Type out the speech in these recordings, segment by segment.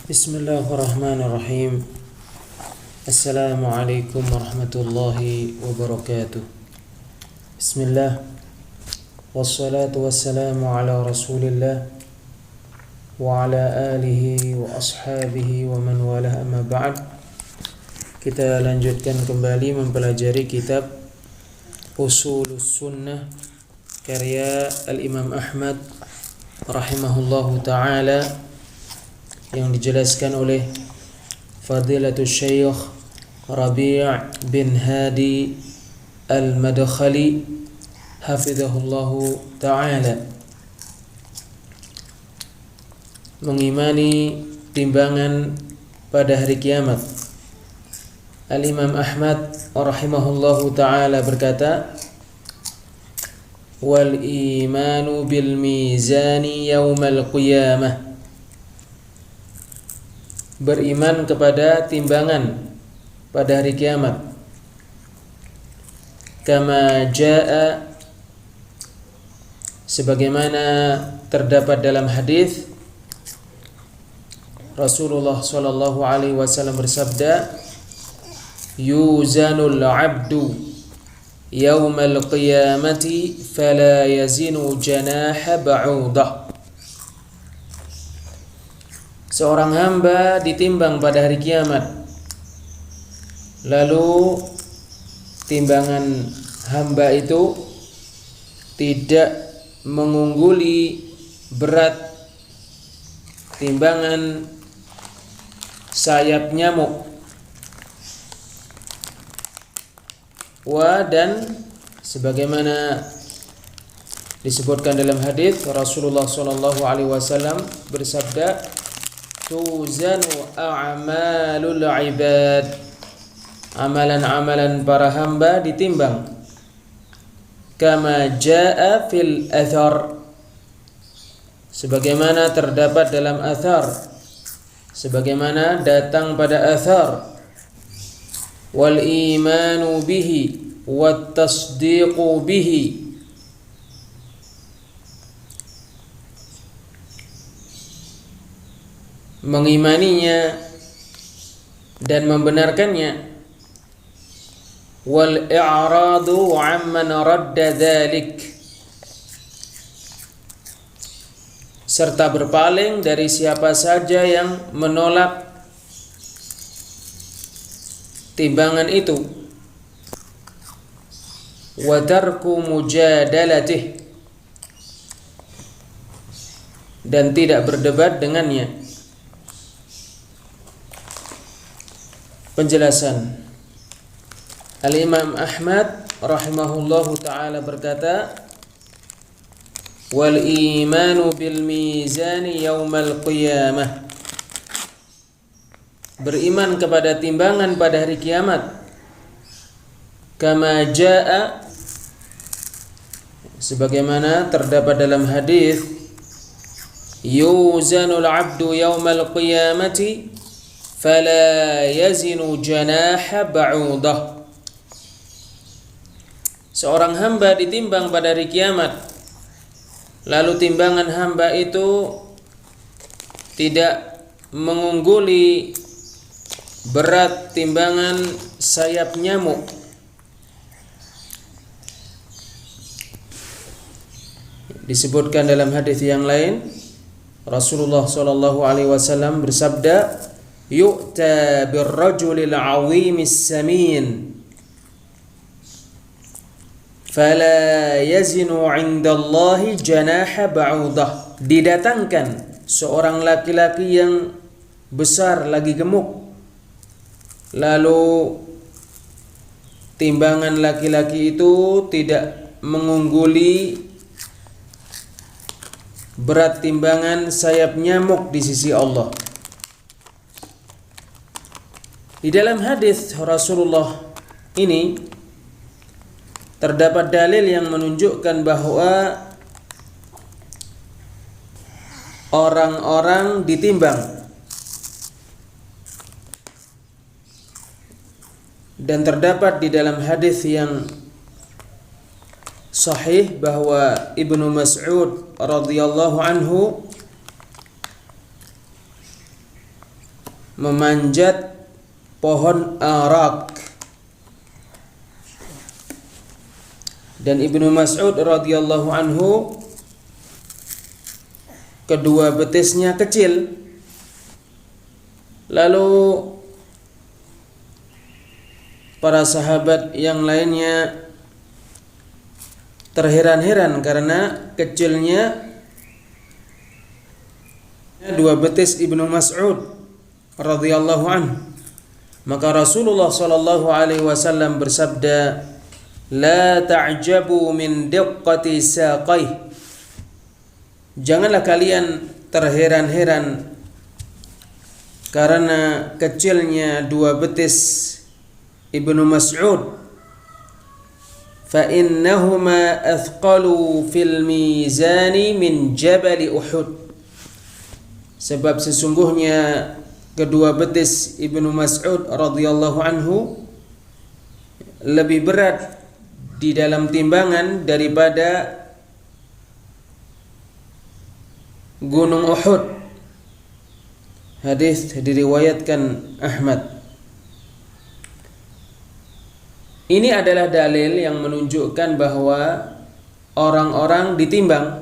Bismillahirrahmanirrahim. Assalamualaikum warahmatullahi wabarakatuh. Bismillah. Wassalatu wassalamu ala rasulillah wa ala alihi wa ashabihi wa man walah, amma ba'd. Kita lanjutkan kembali mempelajari kitab Ushulus Sunnah karya Al-Imam Ahmad rahimahullahu ta'ala, yang dijelaskan oleh Fadilatul Syekh Rabi' bin Hadi Al-Madkhali hafizahullahu ta'ala. Mengimani timbangan pada hari kiamat. Al-Imam Ahmad rahimahullahu ta'ala berkata, wal imanu bil mizani yaumal qiyamah, beriman kepada timbangan pada hari kiamat. Kama jaa, sebagaimana terdapat dalam hadis Rasulullah sallallahu alaihi wasallam bersabda, yuzanul abdu yaumal qiyamati fala yazinu janaha ba'udah. Seorang hamba ditimbang pada hari kiamat, lalu timbangan hamba itu tidak mengungguli berat timbangan sayap nyamuk. Dan sebagaimana disebutkan dalam hadis, Rasulullah sallallahu alaihi wasallam bersabda, tuzanu a'malul ibad, amalan-amalan para hamba ditimbang. Kama jaa fil athar, sebagaimana terdapat dalam athar, sebagaimana datang pada athar. Wal imanu bihi wat tasdiqu bihi, mengimaninya dan membenarkannya. Wal i'radu 'amman radda dzalik, serta berpaling dari siapa saja yang menolak timbangan itu. Wa tarku mujadalatih, dan tidak berdebat dengannya. Penjelasan. Al-Imam Ahmad rahimahullahu ta'ala berkata, wal imanu bil mizani yaumal qiyamah, beriman kepada timbangan pada hari kiamat. Kama jaa, sebagaimana terdapat dalam hadis, yuzanul abdu yaumal qiyamati fala yazinu janaha ba'udah. Seorang hamba ditimbang pada hari kiamat, lalu timbangan hamba itu tidak mengungguli berat timbangan sayap nyamuk. Disebutkan dalam hadis yang lain, Rasulullah sallallahu alaihi wasallam bersabda, yu'ta birrajulil 'azimis samin fala yazinu 'indallahi janaha ba'udah. Didatangkan seorang laki-laki yang besar lagi gemuk, lalu timbangan laki-laki itu tidak mengungguli berat timbangan sayap nyamuk di sisi Allah. Di dalam hadis Rasulullah ini terdapat dalil yang menunjukkan bahwa orang-orang ditimbang, dan terdapat di dalam hadis yang sahih bahwa Ibnu Mas'ud radhiyallahu anhu memanjat pohon arak. Dan Ibnu Mas'ud radhiyallahu anhu kedua betisnya kecil. Lalu para sahabat yang lainnya terheran-heran karena kecilnya dua betis Ibnu Mas'ud radhiyallahu anhu. Maka Rasulullah sallallahu alaihi wasallam bersabda, "La ta'jabu min diqqati saqai." Janganlah kalian terheran-heran karena kecilnya dua betis Ibnu Mas'ud. Fa innahuma athqalu fil mizani min jabal Uhud. Sebab sesungguhnya kedua betis Ibnu Mas'ud radhiyallahu anhu lebih berat di dalam timbangan daripada Gunung Uhud. Hadis diriwayatkan Ahmad. Ini adalah dalil yang menunjukkan bahwa orang-orang ditimbang.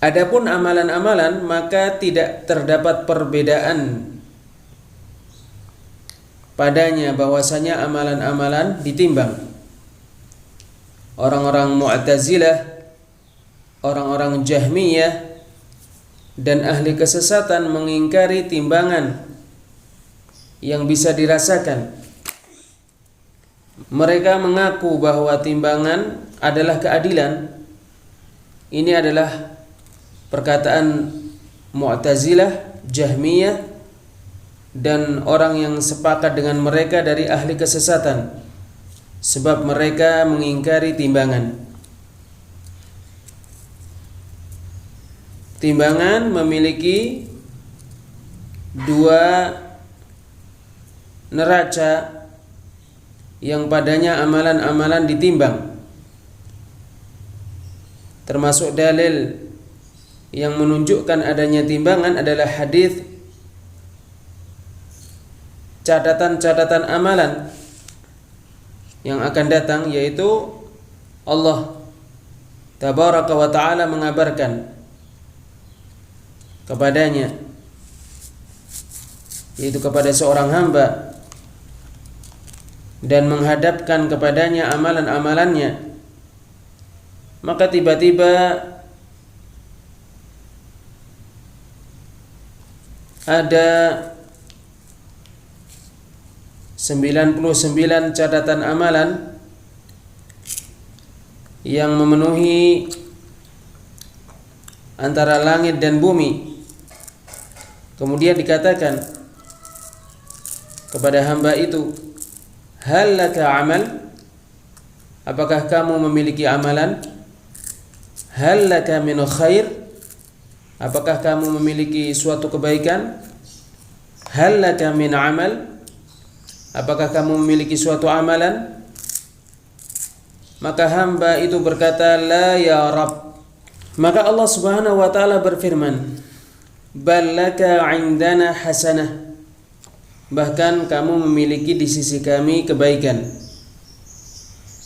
Adapun amalan-amalan maka tidak terdapat perbedaan padanya, bahwasanya amalan-amalan ditimbang. Orang-orang Mu'tazilah, orang-orang Jahmiyah dan ahli kesesatan mengingkari timbangan yang bisa dirasakan. Mereka mengaku bahwa timbangan adalah keadilan. Ini adalah perkataan Mu'tazilah, Jahmiyah dan orang yang sepakat dengan mereka dari ahli kesesatan, sebab mereka mengingkari timbangan. Timbangan memiliki dua neraca yang padanya amalan-amalan ditimbang. Termasuk dalil yang menunjukkan adanya timbangan adalah hadis catatan-catatan amalan yang akan datang, yaitu Allah Tabaraka wa Ta'ala mengabarkan kepadanya, yaitu kepada seorang hamba, dan menghadapkan kepadanya amalan-amalannya. Maka tiba-tiba ada 99 catatan amalan yang memenuhi antara langit dan bumi. Kemudian dikatakan kepada hamba itu, "Hal laka amal?" Apakah kamu memiliki amalan? "Hal laka min khair?" Apakah kamu memiliki suatu kebaikan? "Hal laka min amal?" Apakah kamu memiliki suatu amalan? Maka hamba itu berkata, "La ya Rabb." Maka Allah Subhanahu wa taala berfirman, "Bal laka 'indana hasanah." Bahkan kamu memiliki di sisi kami kebaikan.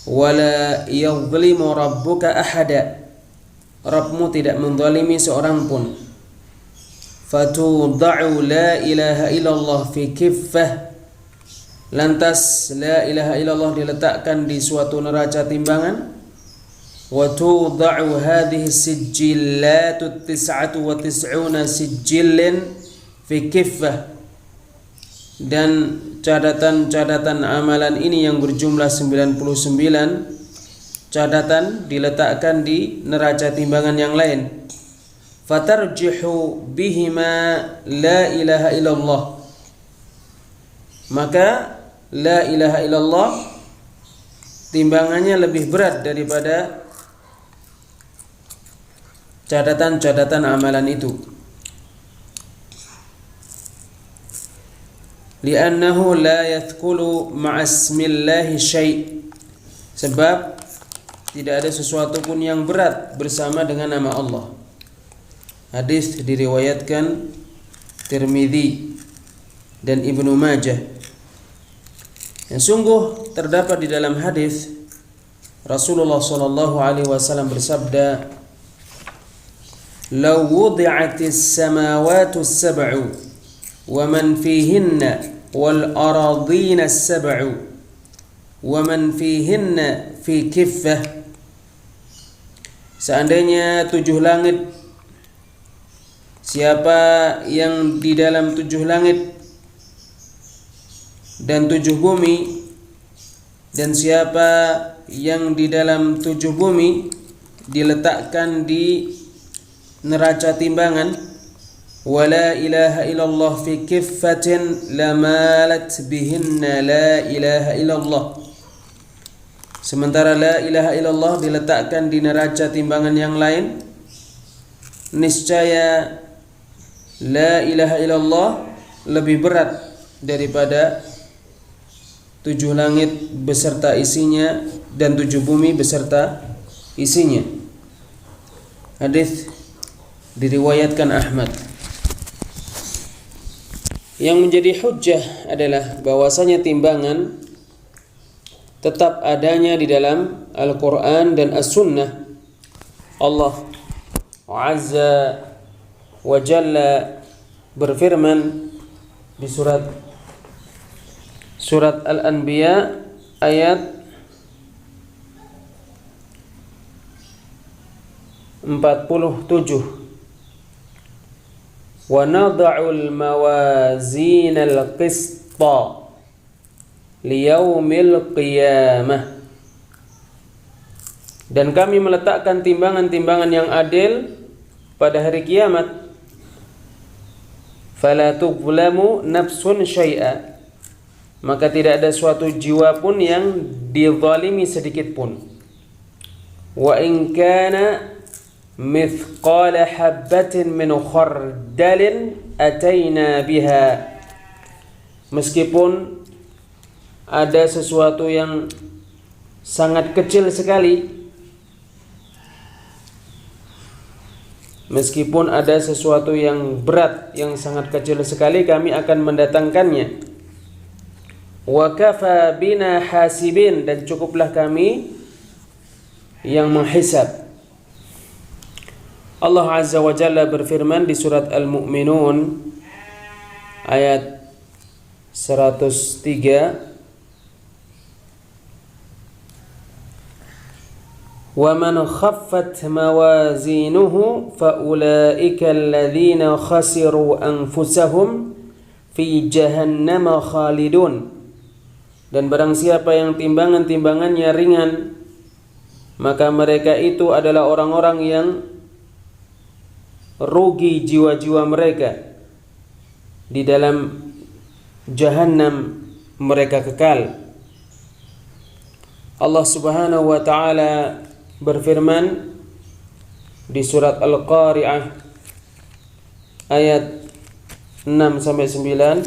"Wala yadhlimu rabbuka ahada." Rabbmu tidak menzalimi seorang pun. "Fatud'u la ilaha illallah fi kiffah." Lantas la ilaha illallah diletakkan di suatu neraca timbangan. "Wa tud'u hadhihi sijillatu 99 sijillin fi kiffah." Dan catatan-catatan amalan ini yang berjumlah 99 catatan diletakkan di neraca timbangan yang lain. "Fatarjihu bihima la ilaha illallah." Maka la ilaha illallah timbangannya lebih berat daripada catatan-catatan amalan itu. Li'annahu la yathqulu ma'asmillahi syai'. Sebab tidak ada sesuatu pun yang berat bersama dengan nama Allah. Hadis diriwayatkan Tirmidzi dan Ibnu Majah. Yang sungguh terdapat di dalam hadis Rasulullah sallallahu alaihi wasallam bersabda, "Law wudi'atis samawati as-sab'u wa man fihinna wal aradina as-sab'u wa man fihinna fi kiffah." Seandainya 7 langit, siapa yang di dalam 7 langit dan 7 bumi, dan siapa yang di dalam 7 bumi diletakkan di neraca timbangan, wala ilaha illallah fi kiffatin lamalat bihinna la ilaha illallah. Sementara la ilaha illallah diletakkan di neraca timbangan yang lain, niscaya la ilaha illallah lebih berat daripada 7 langit beserta isinya dan 7 bumi beserta isinya. Hadis diriwayatkan Ahmad. Yang menjadi hujjah adalah bahwasanya timbangan tetap adanya di dalam Al-Quran dan As-Sunnah. Allah Azza wa Jalla berfirman di surat Al-Anbiya ayat 47, wa nada'ul mawazinal qista liyaumil qiyamah, dan kami meletakkan timbangan-timbangan yang adil pada hari kiamat. Fala tuzlamu nafsun syai'a, maka tidak ada suatu jiwa pun yang dizalimi sedikit pun. Wa in kana mithqala habbatin min khardalin ataina biha, meskipun ada sesuatu yang sangat kecil sekali, meskipun ada sesuatu yang berat, yang sangat kecil sekali, kami akan mendatangkannya. Wa kafa bina hasibin, dan cukuplah kami yang menghisab. Allah Azza wa Jalla berfirman di surat Al-Mu'minun ayat 103, وَمَنْ خَفَّتْ مَوَازِينُهُ فَأُولَئِكَ الَّذِينَ خَسِرُوا أَنفُسَهُمْ فِي جَهَنَّمَ خَالِدُونَ, dan barang siapa yang timbangan-timbangannya ringan, maka mereka itu adalah orang-orang yang rugi jiwa-jiwa mereka, di dalam Jahannam mereka kekal. Allah Subhanahu wa taala berfirman di surat Al-Qari'ah ayat 6 sampai 9,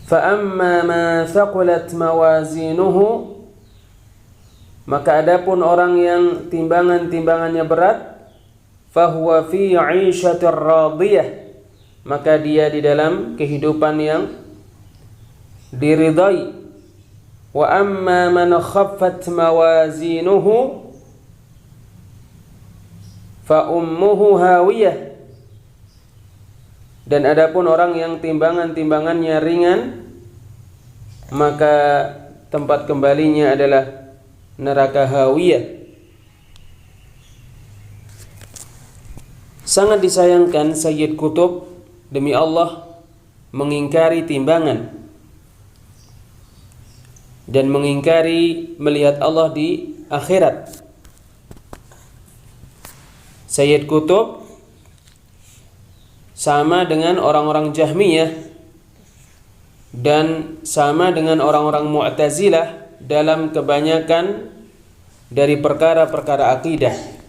fa amma ma thaqulat mawazinuhu, maka adapun orang yang timbangan-timbangannya berat, fahuwa fi 'ishatir radiyah, maka dia di dalam kehidupan yang diridai. Wa amma man khaffat mawazinuhu fa ummuhu hawiyah, dan adapun orang yang timbangan-timbangannya ringan, maka tempat kembalinya adalah neraka hawiyah. Sangat disayangkan Sayyid Qutb demi Allah mengingkari timbangan dan mengingkari melihat Allah di akhirat. Sayyid Qutb sama dengan orang-orang Jahmiyah dan sama dengan orang-orang Mu'tazilah dalam kebanyakan dari perkara-perkara akidah.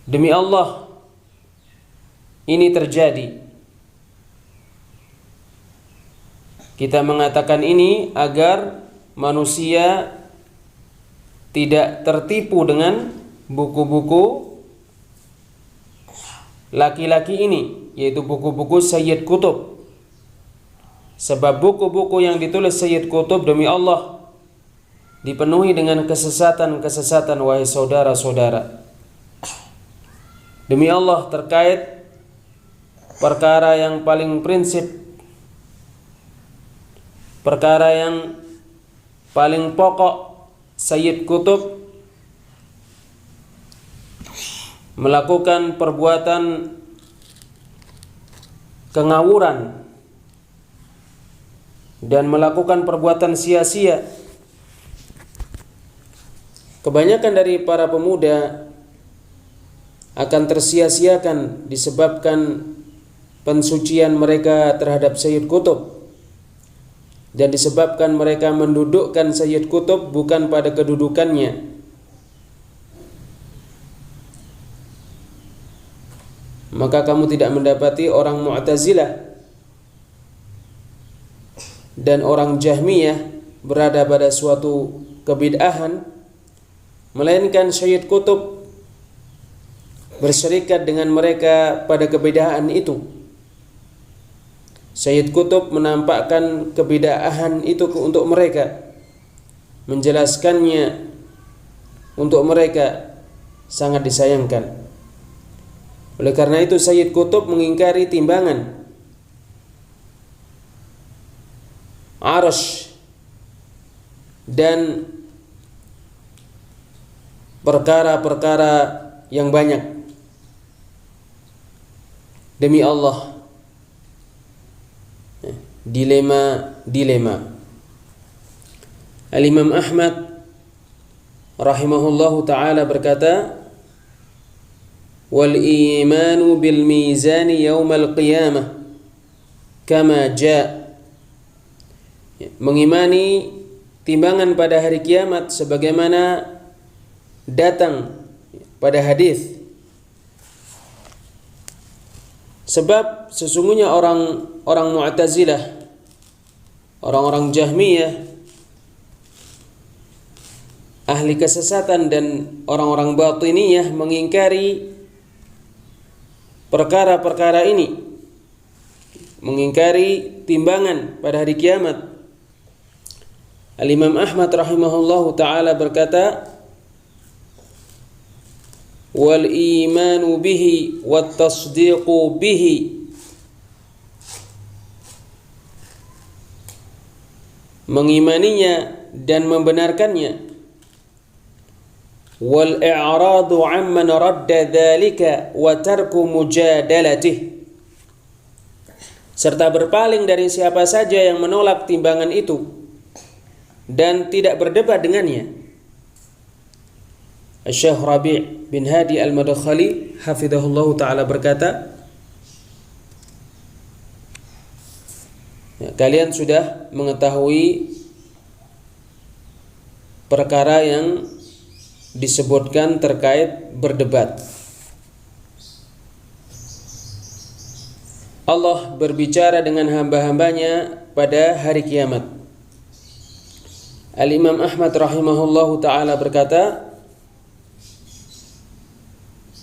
Demi Allah, ini terjadi. Kita mengatakan ini agar manusia tidak tertipu dengan buku-buku laki-laki ini yaitu buku-buku Sayyid Qutb. Sebab buku-buku yang ditulis Sayyid Qutb demi Allah dipenuhi dengan kesesatan-kesesatan, wahai saudara-saudara. Demi Allah, terkait perkara yang paling prinsip, perkara yang paling pokok, Sayyid Qutb melakukan perbuatan kengawuran dan melakukan perbuatan sia-sia. Kebanyakan dari para pemuda akan tersia-siakan disebabkan pensucian mereka terhadap Sayyid Qutb, dan disebabkan mereka mendudukkan Sayyid Qutb bukan pada kedudukannya. Maka kamu tidak mendapati orang Mu'tazilah dan orang Jahmiyah berada pada suatu kebid'ahan, melainkan Sayyid Qutb berserikat dengan mereka pada kebid'ahan itu. Sayyid Qutb menampakkan kebid'ahan itu untuk mereka, menjelaskannya untuk mereka, sangat disayangkan. Oleh karena itu Sayyid Qutb mengingkari timbangan, Arsy, dan perkara-perkara yang banyak. Demi Allah, dilema. Al-Imam Ahmad rahimahullahu ta'ala berkata, wal imanu bil mizani yaumal qiyamah kama ja', mengimani timbangan pada hari kiamat sebagaimana datang pada hadis. Sebab sesungguhnya orang Mu'tazilah, orang-orang Jahmiyah, ahli kesesatan, dan orang-orang Batiniyah mengingkari perkara-perkara ini, mengingkari timbangan pada hari kiamat. Al-Imam Ahmad rahimahullahu ta'ala berkata, wal imanu bihi wat tasdiqu bihi, mengimaninya dan membenarkannya, wal i'radu amman radda dzalika wa tarku mujadalatih, serta berpaling dari siapa saja yang menolak timbangan itu dan tidak berdebat dengannya. Syekh Rabi' bin Hadi Al-Madkhali hafizahullah ta'ala berkata, kalian sudah mengetahui perkara yang disebutkan terkait berdebat. Allah berbicara dengan hamba-hambanya pada hari kiamat. Al-Imam Ahmad rahimahullahu ta'ala berkata,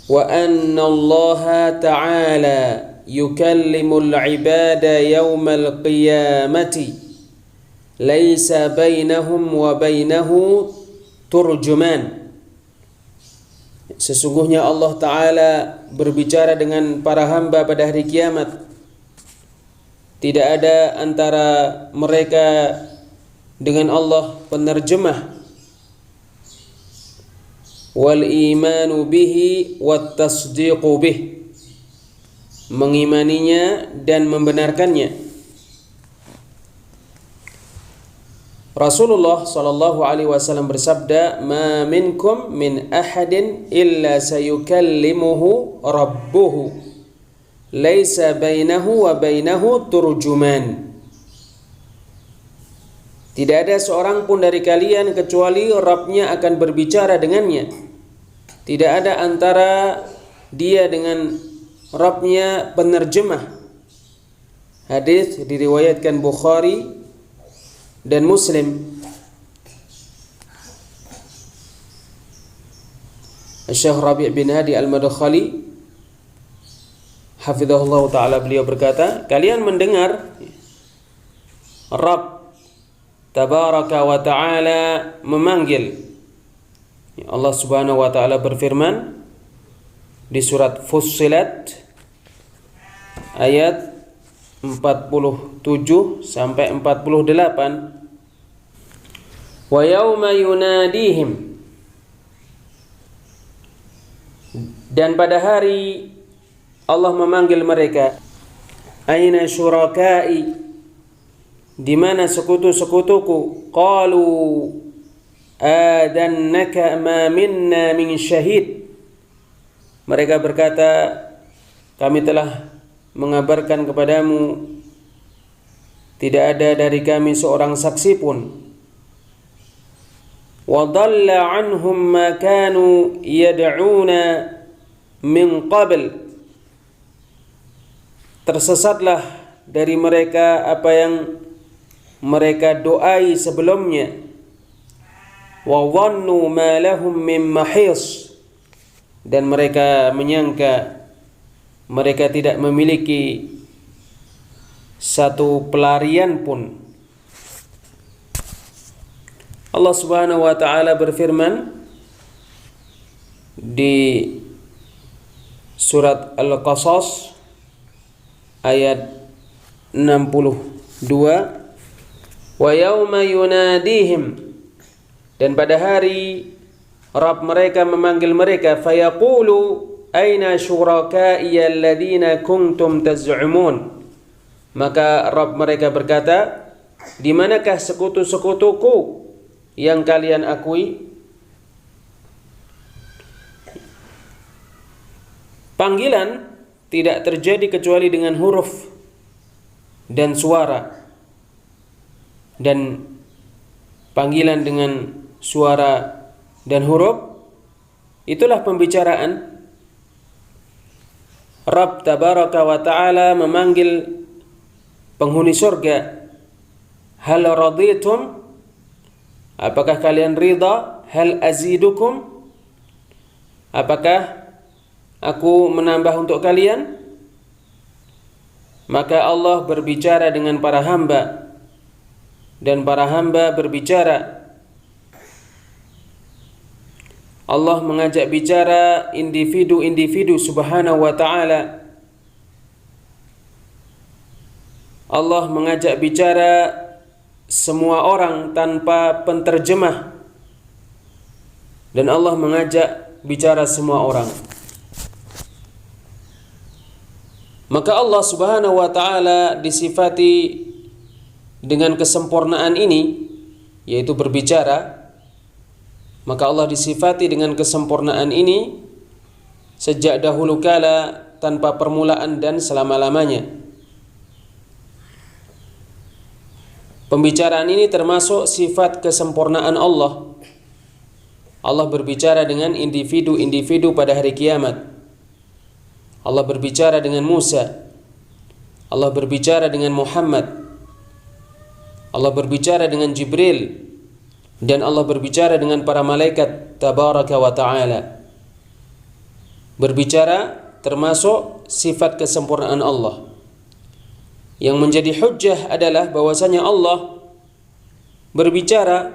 wa anna Allah ta'ala yukallimul ibada yawmal qiyamati laysa bainahum wa bainahu turjuman. Sesungguhnya Allah Ta'ala berbicara dengan para hamba pada hari kiamat, tidak ada antara mereka dengan Allah penerjemah. Wal imanu bihi wat tasdiqu bih, mengimaninya dan membenarkannya. Rasulullah sallallahu alaihi wasallam bersabda, "Ma minkum min ahadin illa sayukallimuhu rabbuhu, laisa bainahu wa bainahu turjuman." Tidak ada seorang pun dari kalian kecuali Rabb-nya akan berbicara dengannya. Tidak ada antara dia dengan Rabb-nya penerjemah. Hadis diriwayatkan Bukhari dan Muslim. Syekh Rabi' bin Hadi Al-Madkhali hafizahullah ta'ala, beliau berkata, kalian mendengar Rabb tabaraka wa ta'ala memanggil. Allah subhanahu wa ta'ala berfirman di surat Fussilat ayat 47 sampai 48. Wa yauma yunadihim, dan pada hari Allah memanggil mereka, aina syurakai, di mana sekutu-sekutuku, qalu adannaka ma minna min syahid, mereka berkata, kami telah mengabarkan kepadamu tidak ada dari kami seorang saksi pun. Wa dhalla anhum ma kanu yad'una min qabl, tersesatlah dari mereka apa yang mereka doai sebelumnya. Wa dhannu ma lahum min mahis, dan mereka menyangka mereka tidak memiliki satu pelarian pun. Allah Subhanahu wa taala berfirman di surat Al-Qasas ayat 62, wa yauma yunadihim, dan pada hari Rabb mereka memanggil mereka, fayaqulu aina syurakai alladzina kuntum taz'umun, maka Rabb mereka berkata, di manakah sekutu-sekutuku yang kalian akui? Panggilan tidak terjadi kecuali dengan huruf dan suara, dan panggilan dengan suara dan huruf itulah pembicaraan. Rabb tabaraka wa ta'ala memanggil penghuni surga, hal raditum, apakah kalian ridha? Hal azidukum, apakah aku menambah untuk kalian? Maka Allah berbicara dengan para hamba, dan para hamba berbicara. Allah mengajak bicara individu-individu subhanahu wa ta'ala. Allah mengajak bicara semua orang tanpa penterjemah, dan Allah mengajak bicara semua orang. Maka Allah Subhanahu wa taala disifati dengan kesempurnaan ini, yaitu berbicara. Maka Allah disifati dengan kesempurnaan ini sejak dahulu kala, tanpa permulaan dan selama-lamanya. Pembicaraan ini termasuk sifat kesempurnaan Allah. Allah berbicara dengan individu-individu pada hari kiamat. Allah berbicara dengan Musa. Allah berbicara dengan Muhammad. Allah berbicara dengan Jibril. Dan Allah berbicara dengan para malaikat tabaraka wa ta'ala. Berbicara termasuk sifat kesempurnaan Allah. Yang menjadi hujjah adalah bahwasanya Allah berbicara,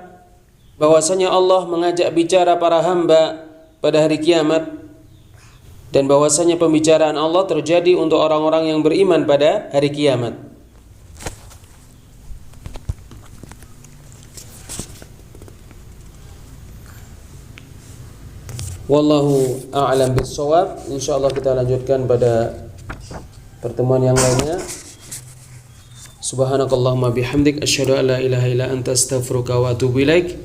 bahwasanya Allah mengajak bicara para hamba pada hari kiamat, dan bahwasanya pembicaraan Allah terjadi untuk orang-orang yang beriman pada hari kiamat. Wallahu a'lam bis-shawab. Insyaallah kita lanjutkan pada pertemuan yang lainnya. Subhanakallahumma bihamdik asyhadu an la ilaha illa anta astaghfiruka wa atubu ilaik.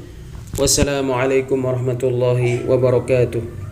Wassalamualaikum warahmatullahi wabarakatuh.